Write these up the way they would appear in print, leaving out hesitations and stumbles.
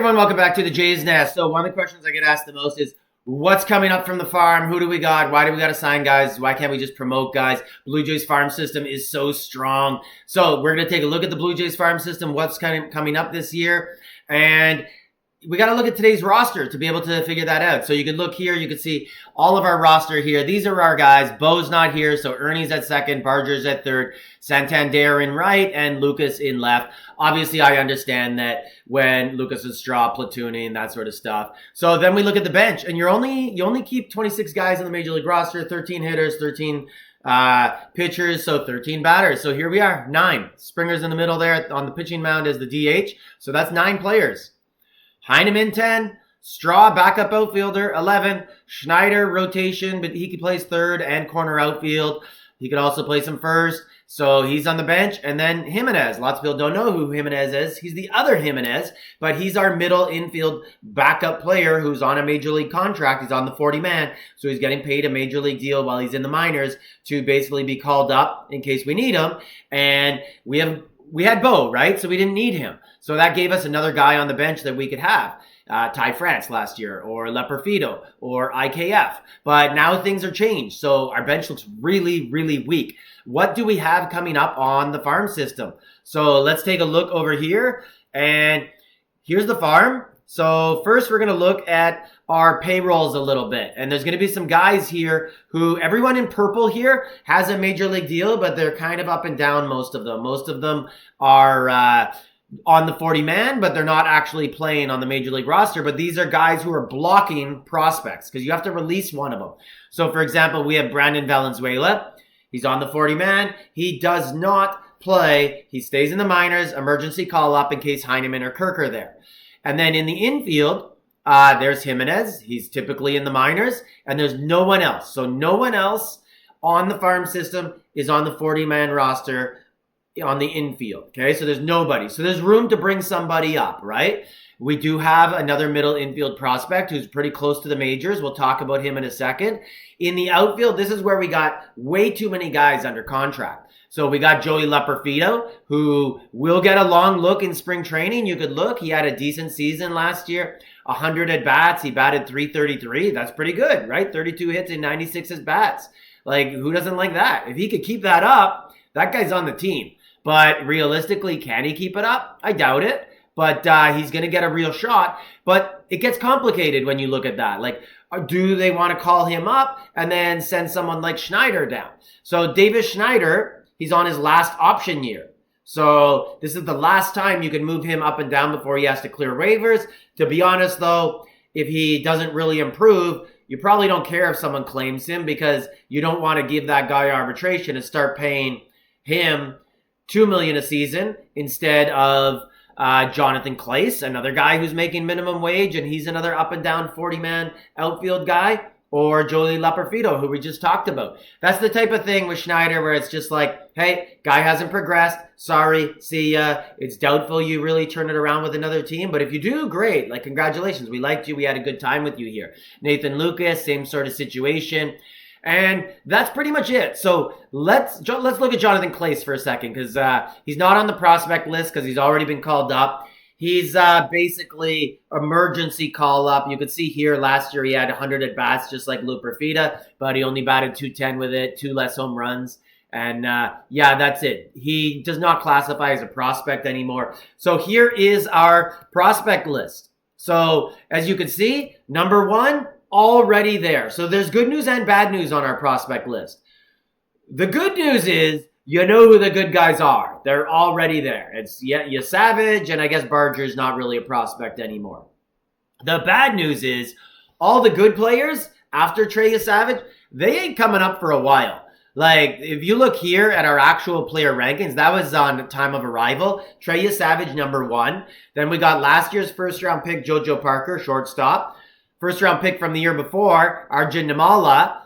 everyone, welcome back to the Jays Nest. So one of the questions I get asked the most is, what's coming up from the farm? Who do we got? Why do we got to sign guys? Why can't we just promote guys? Blue Jays farm system is so strong. So we're going to take a look at the Blue Jays farm system, what's kind of coming up this year. And we got to look at today's roster to be able to figure that out. So you can look here, you can see all of our roster here. These are our guys. Bo's not here, so Ernie's at second, Barger's at third, Santander in right, and Lucas in left. Obviously, I understand that when Lucas is straw, platooning, that sort of stuff. So then we look at the bench, and you only keep 26 guys in the Major League roster, 13 hitters, 13 pitchers, so 13 batters. So here we are, 9. Springer's in the middle there on the pitching mound as the DH, so that's 9 players. Heineman 10, Straw backup outfielder 11, Schneider rotation, but he plays third and corner outfield. He could also play some first, so he's on the bench. And then Jimenez. Lots of people don't know who Jimenez is. He's the other Jimenez, but he's our middle infield backup player who's on a major league contract. He's on the 40-man, so he's getting paid a major league deal while he's in the minors to basically be called up in case we need him. And we had Bo, right? So we didn't need him. So that gave us another guy on the bench that we could have. Ty France last year, or Leperfido, or IKF. But now things are changed. So our bench looks really, really weak. What do we have coming up on the farm system? So let's take a look over here. And here's the farm. So first we're going to look at our payrolls a little bit. And there's going to be some guys here who, everyone in purple here has a major league deal, but they're kind of up and down, most of them. Most of them are on the 40-man, but they're not actually playing on the major league roster. But these are guys who are blocking prospects because you have to release one of them. So for example, we have Brandon Valenzuela. He's on the 40-man. He does not play. He stays in the minors, emergency call up in case Heineman or Kirk are there. And then in the infield, there's Jimenez. He's typically in the minors, and there's no one else. So no one else on the farm system is on the 40-man roster on the infield. Okay, so there's nobody. So there's room to bring somebody up, right? We do have another middle infield prospect who's pretty close to the majors. We'll talk about him in a second. In the outfield, this is where we got way too many guys under contract. So we got Joey Leperfido, who will get a long look in spring training. You could look. He had a decent season last year. 100 at-bats. He batted .333. That's pretty good, right? 32 hits and 96 at-bats. Like, who doesn't like that? If he could keep that up, that guy's on the team. But realistically, can he keep it up? I doubt it. But he's going to get a real shot. But it gets complicated when you look at that. Like, do they want to call him up and then send someone like Schneider down? So Davis Schneider, he's on his last option year. So this is the last time you can move him up and down before he has to clear waivers. To be honest, though, if he doesn't really improve, you probably don't care if someone claims him because you don't want to give that guy arbitration and start paying him $2 million a season instead of Jonathan Clace, another guy who's making minimum wage, and he's another up and down 40-man outfield guy, or Joey Leperfido, who we just talked about. That's the type of thing with Schneider where it's just like, hey, guy hasn't progressed. Sorry, see ya. It's doubtful you really turn it around with another team, but if you do, great. Like, congratulations. We liked you. We had a good time with you here. Nathan Lucas, same sort of situation. And that's pretty much it. So let's look at Jonathan Clace for a second because he's not on the prospect list because he's already been called up. He's basically emergency call up. You could see here last year he had 100 at-bats just like Lou Perfida, but he only batted .210 with it, 2 less home runs. And yeah, that's it. He does not classify as a prospect anymore. So here is our prospect list. So as you can see, number 1, already there. So there's good news and bad news on our prospect list. The good news is you know who the good guys are. They're already there. It's Savage, and I guess Barger's not really a prospect anymore. The bad news is all the good players after Trey Savage, they ain't coming up for a while. Like, if you look here at our actual player rankings, that was on time of arrival. Trey Savage, number 1. Then we got last year's first-round pick, JoJo Parker, shortstop. First-round pick from the year before, Arjun Nimala.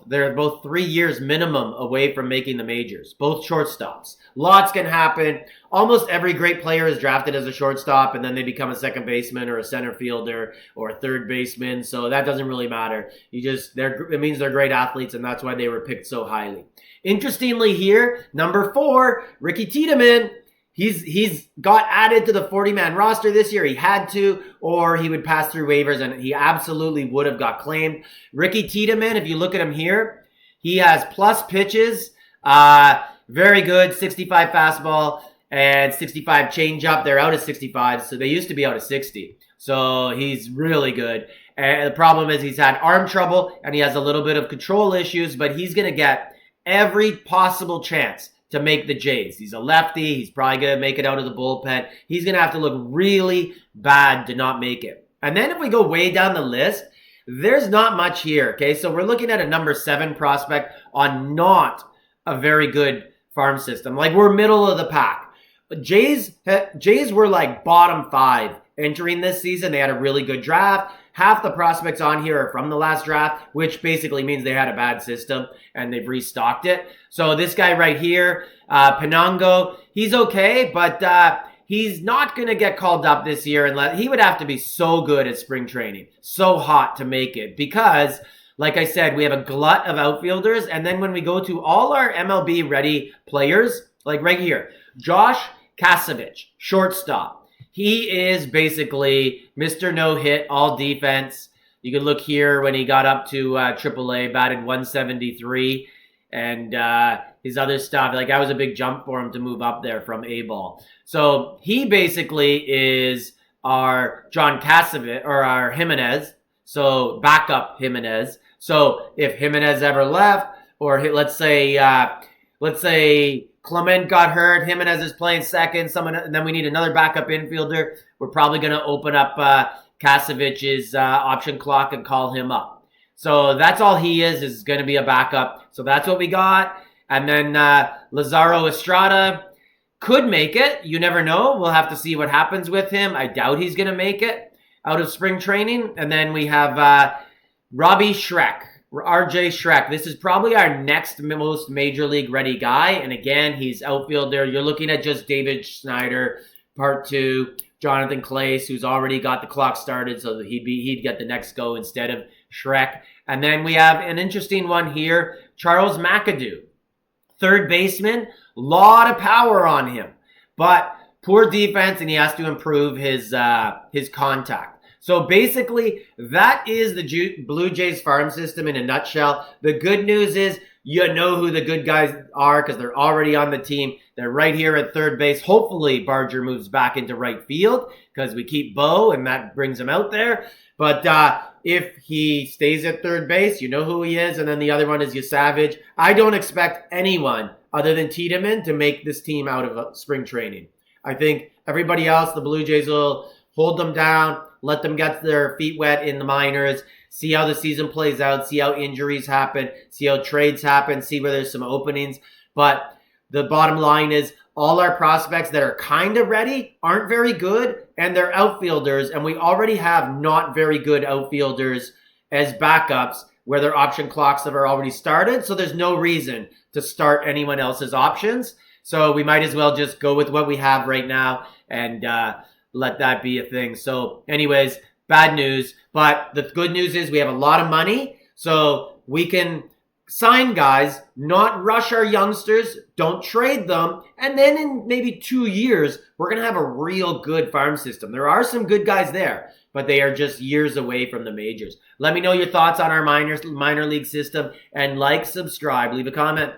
They're both 3 years minimum away from making the majors. Both shortstops. Lots can happen. Almost every great player is drafted as a shortstop, and then they become a second baseman or a center fielder or a third baseman. So that doesn't really matter. It means they're great athletes, and that's why they were picked so highly. Interestingly here, number 4, Ricky Tiedemann. he's got added to the 40-man roster this year. He had to, or he would pass through waivers, and he absolutely would have got claimed. Ricky Tiedemann, if you look at him here, he has plus pitches, very good, 65 fastball and 65 changeup. They're out of 65, so they used to be out of 60. So he's really good. And the problem is he's had arm trouble and he has a little bit of control issues, but he's going to get every possible chance to make the Jays. He's a lefty. He's probably going to make it out of the bullpen. He's going to have to look really bad to not make it. And then if we go way down the list, there's not much here, okay? So we're looking at a number 7 prospect on not a very good farm system. Like, we're middle of the pack. Jays were like bottom 5 entering this season. They had a really good draft. Half the prospects on here are from the last draft, which basically means they had a bad system and they've restocked it. So this guy right here, Penango, he's okay, but he's not going to get called up this year unless he would have to be so good at spring training, so hot to make it, because like I said, we have a glut of outfielders. And then when we go to all our MLB ready players, like right here, Josh Kasevich, shortstop. He is basically Mr. No-Hit, all defense. You can look here when he got up to AAA, batted 173. And his other stuff, like, that was a big jump for him to move up there from A-ball. So he basically is our John Kasevich, or our Jimenez. So backup Jimenez. So if Jimenez ever left, or let's say Clement got hurt, Jimenez is playing second, and then we need another backup infielder, we're probably going to open up Kasevich's option clock and call him up. So that's all he is going to be a backup. So that's what we got. And then Lazaro Estrada could make it. You never know. We'll have to see what happens with him. I doubt he's going to make it out of spring training. And then we have Robbie Schreck. RJ Schreck. This is probably our next most major league ready guy. And again, he's outfielder. You're looking at just David Schneider, part 2, Jonathan Clace, who's already got the clock started, so that he'd get the next go instead of Schreck. And then we have an interesting one here, Charles McAdoo, third baseman. Lot of power on him, but poor defense, and he has to improve his contact. So basically, that is the Blue Jays farm system in a nutshell. The good news is you know who the good guys are because they're already on the team. They're right here at third base. Hopefully, Barger moves back into right field because we keep Bo, and that brings him out there. But if he stays at third base, you know who he is. And then the other one is Yasavage. I don't expect anyone other than Tiedemann to make this team out of spring training. I think everybody else, the Blue Jays will hold them down, let them get their feet wet in the minors, see how the season plays out, see how injuries happen, see how trades happen, see where there's some openings. But the bottom line is all our prospects that are kind of ready aren't very good, and they're outfielders, and we already have not very good outfielders as backups where their option clocks have already started, so there's no reason to start anyone else's options. So we might as well just go with what we have right now and let that be a thing. So anyways, bad news. But the good news is we have a lot of money, so we can sign guys, not rush our youngsters, don't trade them, and then in maybe 2 years, we're going to have a real good farm system. There are some good guys there, but they are just years away from the majors. Let me know your thoughts on our minor league system, and like, subscribe, leave a comment.